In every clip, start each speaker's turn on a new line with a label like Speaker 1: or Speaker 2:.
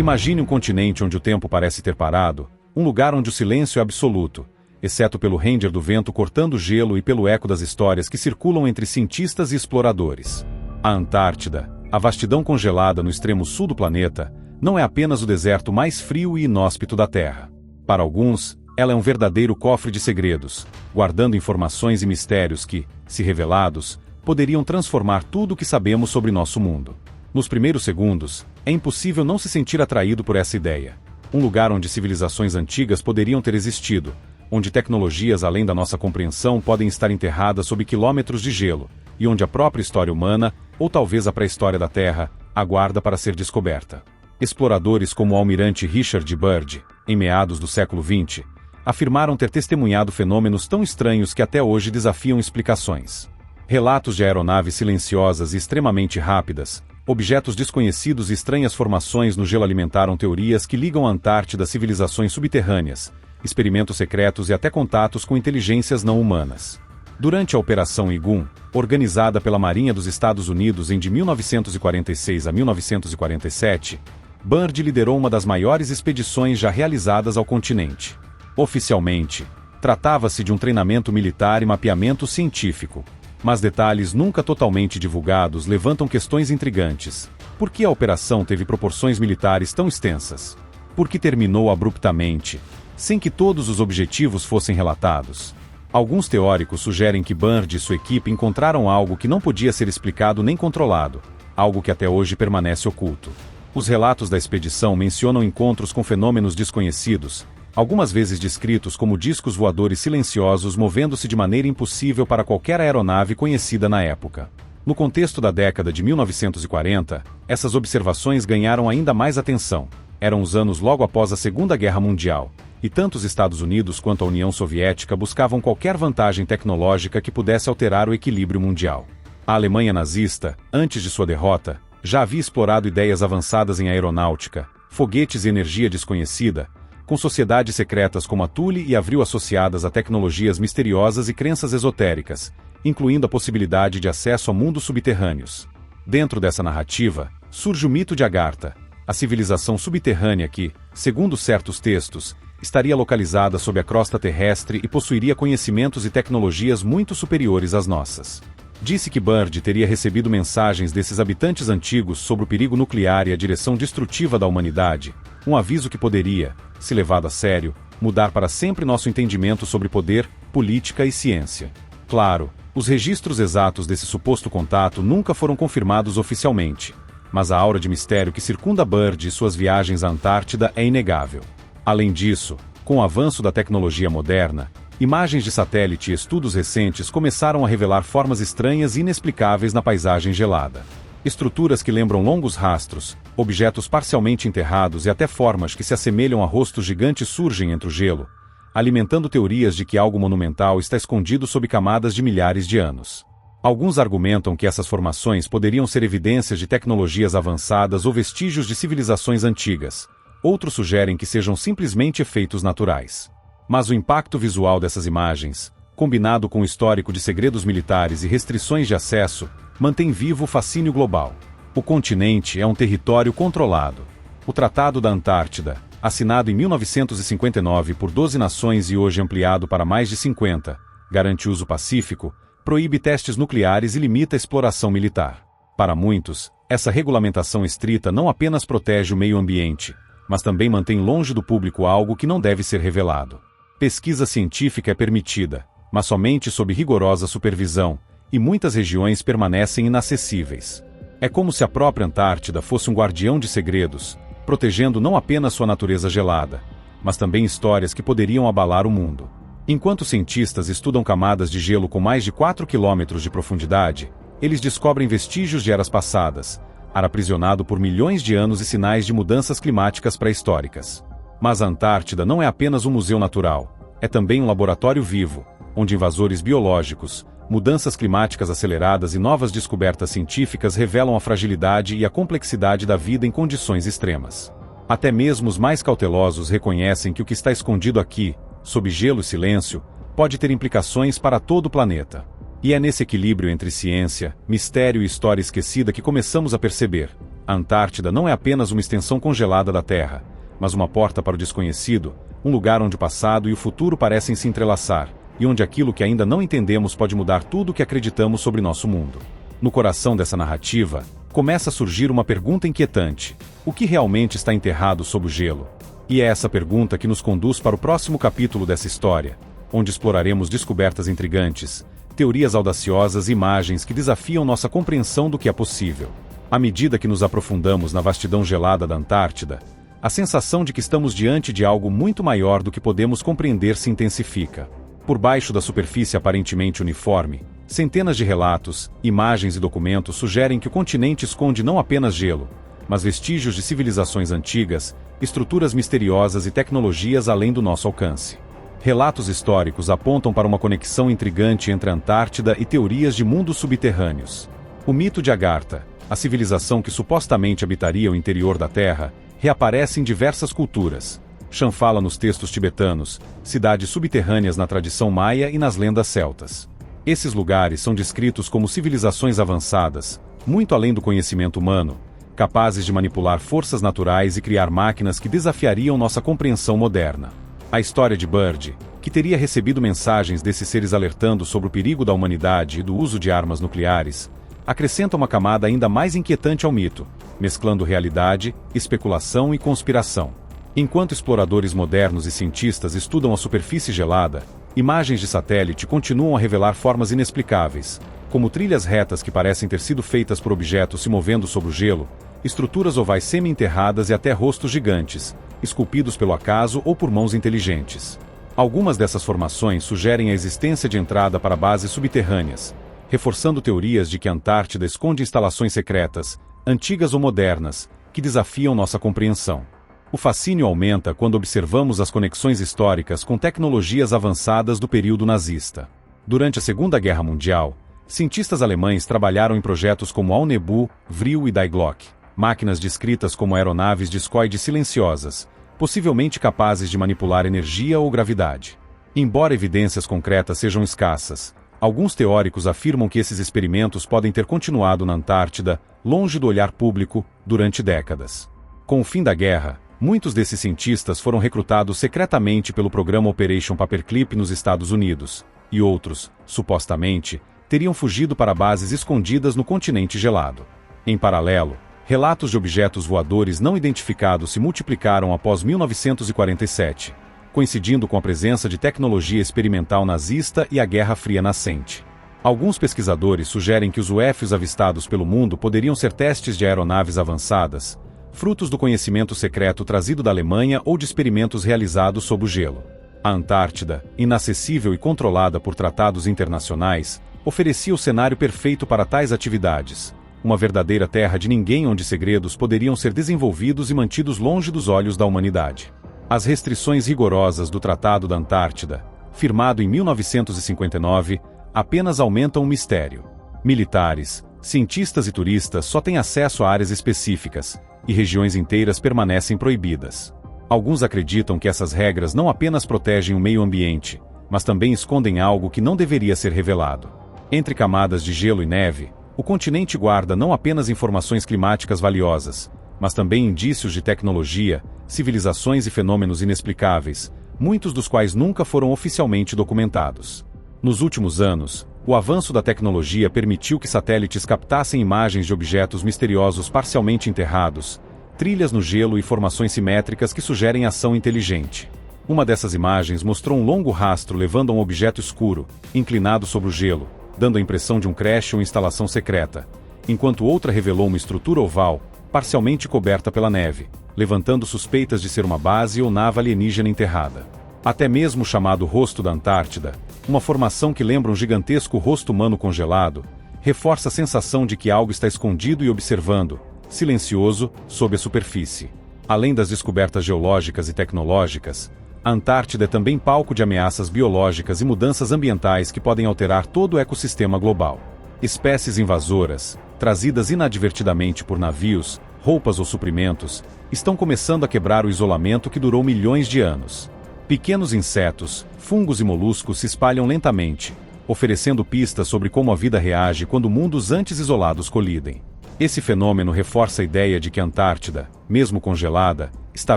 Speaker 1: Imagine um continente onde o tempo parece ter parado, um lugar onde o silêncio é absoluto, exceto pelo ranger do vento cortando gelo e pelo eco das histórias que circulam entre cientistas e exploradores. A Antártida, a vastidão congelada no extremo sul do planeta, não é apenas o deserto mais frio e inóspito da Terra. Para alguns, ela é um verdadeiro cofre de segredos, guardando informações e mistérios que, se revelados, poderiam transformar tudo o que sabemos sobre nosso mundo. Nos primeiros segundos, é impossível não se sentir atraído por essa ideia. Um lugar onde civilizações antigas poderiam ter existido, onde tecnologias além da nossa compreensão podem estar enterradas sob quilômetros de gelo, e onde a própria história humana, ou talvez a pré-história da Terra, aguarda para ser descoberta. Exploradores como o almirante Richard Byrd, em meados do século XX, afirmaram ter testemunhado fenômenos tão estranhos que até hoje desafiam explicações. Relatos de aeronaves silenciosas e extremamente rápidas, objetos desconhecidos e estranhas formações no gelo alimentaram teorias que ligam a Antártida a civilizações subterrâneas, experimentos secretos e até contatos com inteligências não humanas. Durante a Operação Igum, organizada pela Marinha dos Estados Unidos de 1946 a 1947, Byrd liderou uma das maiores expedições já realizadas ao continente. Oficialmente, tratava-se de um treinamento militar e mapeamento científico. Mas detalhes nunca totalmente divulgados levantam questões intrigantes. Por que a operação teve proporções militares tão extensas? Por que terminou abruptamente, sem que todos os objetivos fossem relatados? Alguns teóricos sugerem que Byrd e sua equipe encontraram algo que não podia ser explicado nem controlado, algo que até hoje permanece oculto. Os relatos da expedição mencionam encontros com fenômenos desconhecidos, algumas vezes descritos como discos voadores silenciosos movendo-se de maneira impossível para qualquer aeronave conhecida na época. No contexto da década de 1940, essas observações ganharam ainda mais atenção. Eram os anos logo após a Segunda Guerra Mundial, e tanto os Estados Unidos quanto a União Soviética buscavam qualquer vantagem tecnológica que pudesse alterar o equilíbrio mundial. A Alemanha nazista, antes de sua derrota, já havia explorado ideias avançadas em aeronáutica, foguetes e energia desconhecida, com sociedades secretas como a Thule e Avril associadas a tecnologias misteriosas e crenças esotéricas, incluindo a possibilidade de acesso a mundos subterrâneos. Dentro dessa narrativa, surge o mito de Agartha, a civilização subterrânea que, segundo certos textos, estaria localizada sob a crosta terrestre e possuiria conhecimentos e tecnologias muito superiores às nossas. Disse que Byrd teria recebido mensagens desses habitantes antigos sobre o perigo nuclear e a direção destrutiva da humanidade, um aviso que poderia, se levado a sério, mudar para sempre nosso entendimento sobre poder, política e ciência. Claro, os registros exatos desse suposto contato nunca foram confirmados oficialmente, mas a aura de mistério que circunda Byrd e suas viagens à Antártida é inegável. Além disso, com o avanço da tecnologia moderna, imagens de satélite e estudos recentes começaram a revelar formas estranhas e inexplicáveis na paisagem gelada. Estruturas que lembram longos rastros, objetos parcialmente enterrados e até formas que se assemelham a rostos gigantes surgem entre o gelo, alimentando teorias de que algo monumental está escondido sob camadas de milhares de anos. Alguns argumentam que essas formações poderiam ser evidências de tecnologias avançadas ou vestígios de civilizações antigas. Outros sugerem que sejam simplesmente efeitos naturais. Mas o impacto visual dessas imagens, combinado com o histórico de segredos militares e restrições de acesso, mantém vivo o fascínio global. O continente é um território controlado. O Tratado da Antártida, assinado em 1959 por 12 nações e hoje ampliado para mais de 50, garante uso pacífico, proíbe testes nucleares e limita a exploração militar. Para muitos, essa regulamentação estrita não apenas protege o meio ambiente, mas também mantém longe do público algo que não deve ser revelado. Pesquisa científica é permitida, mas somente sob rigorosa supervisão, e muitas regiões permanecem inacessíveis. É como se a própria Antártida fosse um guardião de segredos, protegendo não apenas sua natureza gelada, mas também histórias que poderiam abalar o mundo. Enquanto cientistas estudam camadas de gelo com mais de 4 quilômetros de profundidade, eles descobrem vestígios de eras passadas, ar aprisionado por milhões de anos e sinais de mudanças climáticas pré-históricas. Mas a Antártida não é apenas um museu natural, é também um laboratório vivo, onde invasores biológicos, mudanças climáticas aceleradas e novas descobertas científicas revelam a fragilidade e a complexidade da vida em condições extremas. Até mesmo os mais cautelosos reconhecem que o que está escondido aqui, sob gelo e silêncio, pode ter implicações para todo o planeta. E é nesse equilíbrio entre ciência, mistério e história esquecida que começamos a perceber: A Antártida não é apenas uma extensão congelada da Terra, mas uma porta para o desconhecido, um lugar onde o passado e o futuro parecem se entrelaçar, e onde aquilo que ainda não entendemos pode mudar tudo o que acreditamos sobre nosso mundo. No coração dessa narrativa, começa a surgir uma pergunta inquietante: o que realmente está enterrado sob o gelo? E é essa pergunta que nos conduz para o próximo capítulo dessa história, onde exploraremos descobertas intrigantes, teorias audaciosas e imagens que desafiam nossa compreensão do que é possível. À medida que nos aprofundamos na vastidão gelada da Antártida, a sensação de que estamos diante de algo muito maior do que podemos compreender se intensifica. Por baixo da superfície aparentemente uniforme, centenas de relatos, imagens e documentos sugerem que o continente esconde não apenas gelo, mas vestígios de civilizações antigas, estruturas misteriosas e tecnologias além do nosso alcance. Relatos históricos apontam para uma conexão intrigante entre a Antártida e teorias de mundos subterrâneos. O mito de Agartha, a civilização que supostamente habitaria o interior da Terra, reaparece em diversas culturas. Shambhala nos textos tibetanos, cidades subterrâneas na tradição maia e nas lendas celtas. Esses lugares são descritos como civilizações avançadas, muito além do conhecimento humano, capazes de manipular forças naturais e criar máquinas que desafiariam nossa compreensão moderna. A história de Byrd, que teria recebido mensagens desses seres alertando sobre o perigo da humanidade e do uso de armas nucleares, acrescenta uma camada ainda mais inquietante ao mito, mesclando realidade, especulação e conspiração. Enquanto exploradores modernos e cientistas estudam a superfície gelada, imagens de satélite continuam a revelar formas inexplicáveis, como trilhas retas que parecem ter sido feitas por objetos se movendo sobre o gelo, estruturas ovais semi-enterradas e até rostos gigantes, esculpidos pelo acaso ou por mãos inteligentes. Algumas dessas formações sugerem a existência de entrada para bases subterrâneas, reforçando teorias de que a Antártida esconde instalações secretas, antigas ou modernas, que desafiam nossa compreensão. O fascínio aumenta quando observamos as conexões históricas com tecnologias avançadas do período nazista. Durante a Segunda Guerra Mundial, cientistas alemães trabalharam em projetos como Alnebu, Vril e Die Glocke, máquinas descritas como aeronaves discoides silenciosas, possivelmente capazes de manipular energia ou gravidade. Embora evidências concretas sejam escassas, alguns teóricos afirmam que esses experimentos podem ter continuado na Antártida, longe do olhar público, durante décadas. Com o fim da guerra, muitos desses cientistas foram recrutados secretamente pelo programa Operation Paperclip nos Estados Unidos, e outros, supostamente, teriam fugido para bases escondidas no continente gelado. Em paralelo, relatos de objetos voadores não identificados se multiplicaram após 1947, coincidindo com a presença de tecnologia experimental nazista e a Guerra Fria nascente. Alguns pesquisadores sugerem que os UFOs avistados pelo mundo poderiam ser testes de aeronaves avançadas, frutos do conhecimento secreto trazido da Alemanha ou de experimentos realizados sob o gelo. A Antártida, inacessível e controlada por tratados internacionais, oferecia o cenário perfeito para tais atividades, uma verdadeira terra de ninguém onde segredos poderiam ser desenvolvidos e mantidos longe dos olhos da humanidade. As restrições rigorosas do Tratado da Antártida, firmado em 1959, apenas aumentam o mistério. Militares, cientistas e turistas só têm acesso a áreas específicas, e regiões inteiras permanecem proibidas. Alguns acreditam que essas regras não apenas protegem o meio ambiente, mas também escondem algo que não deveria ser revelado. Entre camadas de gelo e neve, o continente guarda não apenas informações climáticas valiosas, mas também indícios de tecnologia, civilizações e fenômenos inexplicáveis, muitos dos quais nunca foram oficialmente documentados. Nos últimos anos, o avanço da tecnologia permitiu que satélites captassem imagens de objetos misteriosos parcialmente enterrados, trilhas no gelo e formações simétricas que sugerem ação inteligente. Uma dessas imagens mostrou um longo rastro levando a um objeto escuro, inclinado sobre o gelo, dando a impressão de um creche ou instalação secreta, enquanto outra revelou uma estrutura oval, parcialmente coberta pela neve, levantando suspeitas de ser uma base ou nave alienígena enterrada. Até mesmo o chamado rosto da Antártida, uma formação que lembra um gigantesco rosto humano congelado, reforça a sensação de que algo está escondido e observando, silencioso, sob a superfície. Além das descobertas geológicas e tecnológicas, a Antártida é também palco de ameaças biológicas e mudanças ambientais que podem alterar todo o ecossistema global. Espécies invasoras, trazidas inadvertidamente por navios, roupas ou suprimentos, estão começando a quebrar o isolamento que durou milhões de anos. Pequenos insetos, fungos e moluscos se espalham lentamente, oferecendo pistas sobre como a vida reage quando mundos antes isolados colidem. Esse fenômeno reforça a ideia de que a Antártida, mesmo congelada, está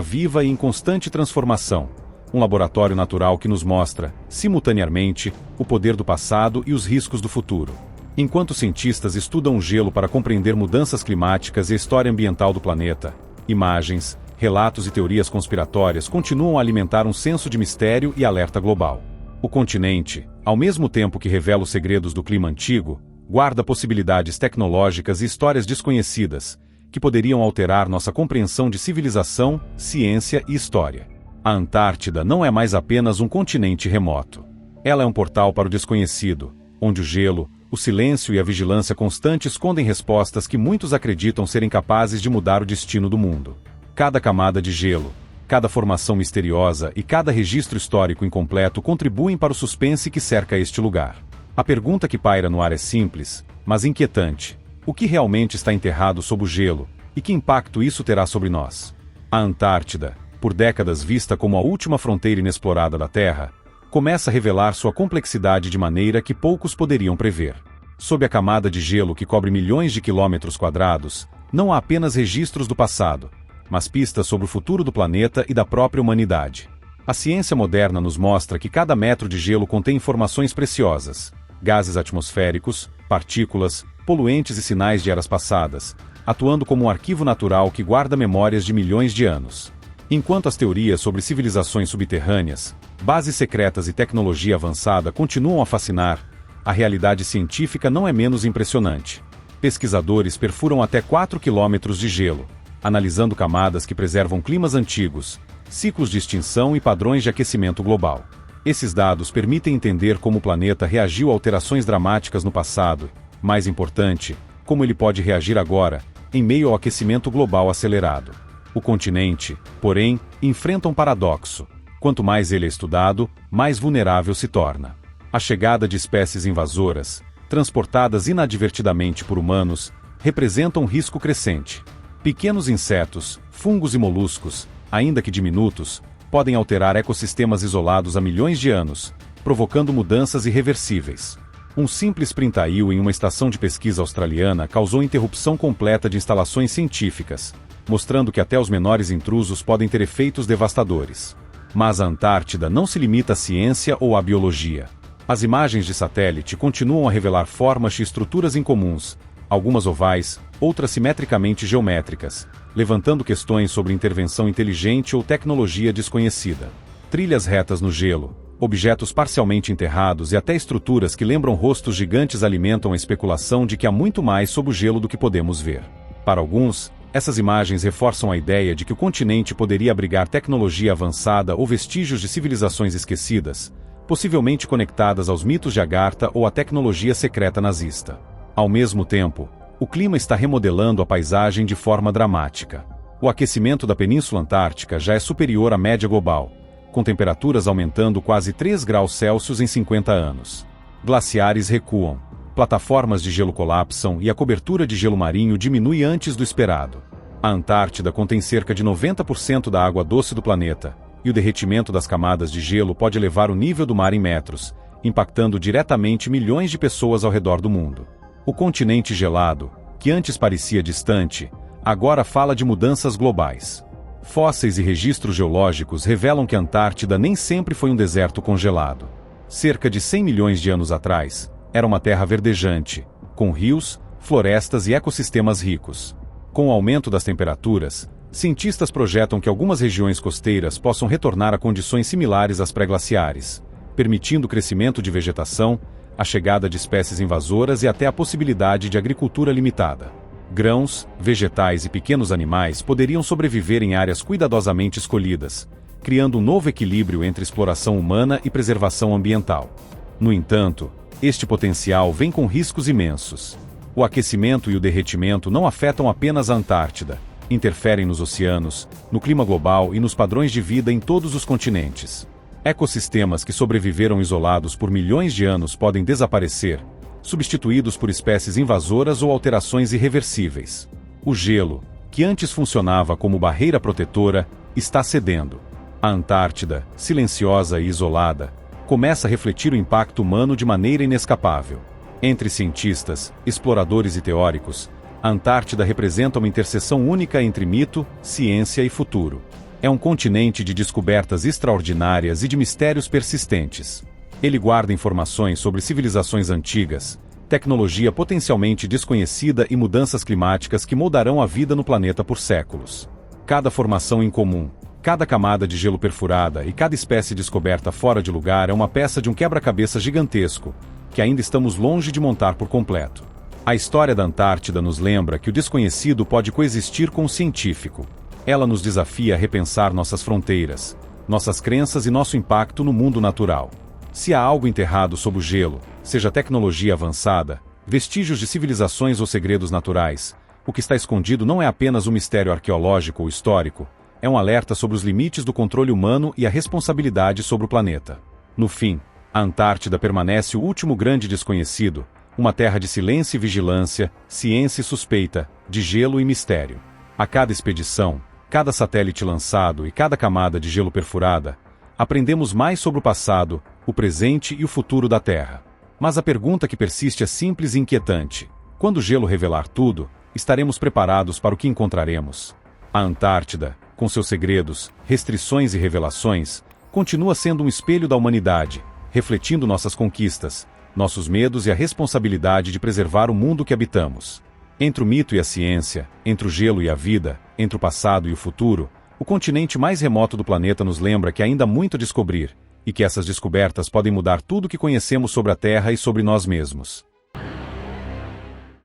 Speaker 1: viva e em constante transformação, um laboratório natural que nos mostra, simultaneamente, o poder do passado e os riscos do futuro. Enquanto cientistas estudam o gelo para compreender mudanças climáticas e a história ambiental do planeta, imagens, relatos e teorias conspiratórias continuam a alimentar um senso de mistério e alerta global. O continente, ao mesmo tempo que revela os segredos do clima antigo, guarda possibilidades tecnológicas e histórias desconhecidas, que poderiam alterar nossa compreensão de civilização, ciência e história. A Antártida não é mais apenas um continente remoto. Ela é um portal para o desconhecido, onde o gelo, o silêncio e a vigilância constante escondem respostas que muitos acreditam serem capazes de mudar o destino do mundo. Cada camada de gelo, cada formação misteriosa e cada registro histórico incompleto contribuem para o suspense que cerca este lugar. A pergunta que paira no ar é simples, mas inquietante. O que realmente está enterrado sob o gelo, e que impacto isso terá sobre nós? A Antártida, por décadas vista como a última fronteira inexplorada da Terra, começa a revelar sua complexidade de maneira que poucos poderiam prever. Sob a camada de gelo que cobre milhões de quilômetros quadrados, não há apenas registros do passado, mas pistas sobre o futuro do planeta e da própria humanidade. A ciência moderna nos mostra que cada metro de gelo contém informações preciosas, gases atmosféricos, partículas, poluentes e sinais de eras passadas, atuando como um arquivo natural que guarda memórias de milhões de anos. Enquanto as teorias sobre civilizações subterrâneas, bases secretas e tecnologia avançada continuam a fascinar, a realidade científica não é menos impressionante. Pesquisadores perfuram até 4 quilômetros de gelo, analisando camadas que preservam climas antigos, ciclos de extinção e padrões de aquecimento global. Esses dados permitem entender como o planeta reagiu a alterações dramáticas no passado, mais importante, como ele pode reagir agora, em meio ao aquecimento global acelerado. O continente, porém, enfrenta um paradoxo. Quanto mais ele é estudado, mais vulnerável se torna. A chegada de espécies invasoras, transportadas inadvertidamente por humanos, representa um risco crescente. Pequenos insetos, fungos e moluscos, ainda que diminutos, podem alterar ecossistemas isolados há milhões de anos, provocando mudanças irreversíveis. Um simples printail em uma estação de pesquisa australiana causou interrupção completa de instalações científicas, mostrando que até os menores intrusos podem ter efeitos devastadores. Mas a Antártida não se limita à ciência ou à biologia. As imagens de satélite continuam a revelar formas e estruturas incomuns, algumas ovais, outras simetricamente geométricas, levantando questões sobre intervenção inteligente ou tecnologia desconhecida. Trilhas retas no gelo, objetos parcialmente enterrados e até estruturas que lembram rostos gigantes alimentam a especulação de que há muito mais sob o gelo do que podemos ver. Para alguns, essas imagens reforçam a ideia de que o continente poderia abrigar tecnologia avançada ou vestígios de civilizações esquecidas, possivelmente conectadas aos mitos de Agartha ou à tecnologia secreta nazista. Ao mesmo tempo, o clima está remodelando a paisagem de forma dramática. O aquecimento da Península Antártica já é superior à média global, com temperaturas aumentando quase 3 graus Celsius em 50 anos. Glaciares recuam, plataformas de gelo colapsam e a cobertura de gelo marinho diminui antes do esperado. A Antártida contém cerca de 90% da água doce do planeta, e o derretimento das camadas de gelo pode elevar o nível do mar em metros, impactando diretamente milhões de pessoas ao redor do mundo. O continente gelado, que antes parecia distante, agora fala de mudanças globais. Fósseis e registros geológicos revelam que a Antártida nem sempre foi um deserto congelado. Cerca de 100 milhões de anos atrás, era uma terra verdejante, com rios, florestas e ecossistemas ricos. Com o aumento das temperaturas, cientistas projetam que algumas regiões costeiras possam retornar a condições similares às pré-glaciares, permitindo o crescimento de vegetação, a chegada de espécies invasoras e até a possibilidade de agricultura limitada. Grãos, vegetais e pequenos animais poderiam sobreviver em áreas cuidadosamente escolhidas, criando um novo equilíbrio entre exploração humana e preservação ambiental. No entanto, este potencial vem com riscos imensos. O aquecimento e o derretimento não afetam apenas a Antártida, interferem nos oceanos, no clima global e nos padrões de vida em todos os continentes. Ecossistemas que sobreviveram isolados por milhões de anos podem desaparecer, substituídos por espécies invasoras ou alterações irreversíveis. O gelo, que antes funcionava como barreira protetora, está cedendo. A Antártida, silenciosa e isolada, começa a refletir o impacto humano de maneira inescapável. Entre cientistas, exploradores e teóricos, A Antártida representa uma interseção única entre mito, ciência e futuro. É um continente de descobertas extraordinárias e de mistérios persistentes. Ele guarda informações sobre civilizações antigas, tecnologia potencialmente desconhecida e mudanças climáticas que moldarão a vida no planeta por séculos. Cada formação incomum, cada camada de gelo perfurada e cada espécie descoberta fora de lugar é uma peça de um quebra-cabeça gigantesco, que ainda estamos longe de montar por completo. A história da Antártida nos lembra que o desconhecido pode coexistir com o científico. Ela nos desafia a repensar nossas fronteiras, nossas crenças e nosso impacto no mundo natural. Se há algo enterrado sob o gelo, seja tecnologia avançada, vestígios de civilizações ou segredos naturais, o que está escondido não é apenas um mistério arqueológico ou histórico, é um alerta sobre os limites do controle humano e a responsabilidade sobre o planeta. No fim, a Antártida permanece o último grande desconhecido, uma terra de silêncio e vigilância, ciência e suspeita, de gelo e mistério. A cada expedição, cada satélite lançado e cada camada de gelo perfurada, aprendemos mais sobre o passado, o presente e o futuro da Terra. Mas a pergunta que persiste é simples e inquietante. Quando o gelo revelar tudo, estaremos preparados para o que encontraremos? A Antártida, com seus segredos, restrições e revelações, continua sendo um espelho da humanidade, refletindo nossas conquistas, nossos medos e a responsabilidade de preservar o mundo que habitamos. Entre o mito e a ciência, entre o gelo e a vida, entre o passado e o futuro, o continente mais remoto do planeta nos lembra que ainda há muito a descobrir, e que essas descobertas podem mudar tudo o que conhecemos sobre a Terra e sobre nós mesmos.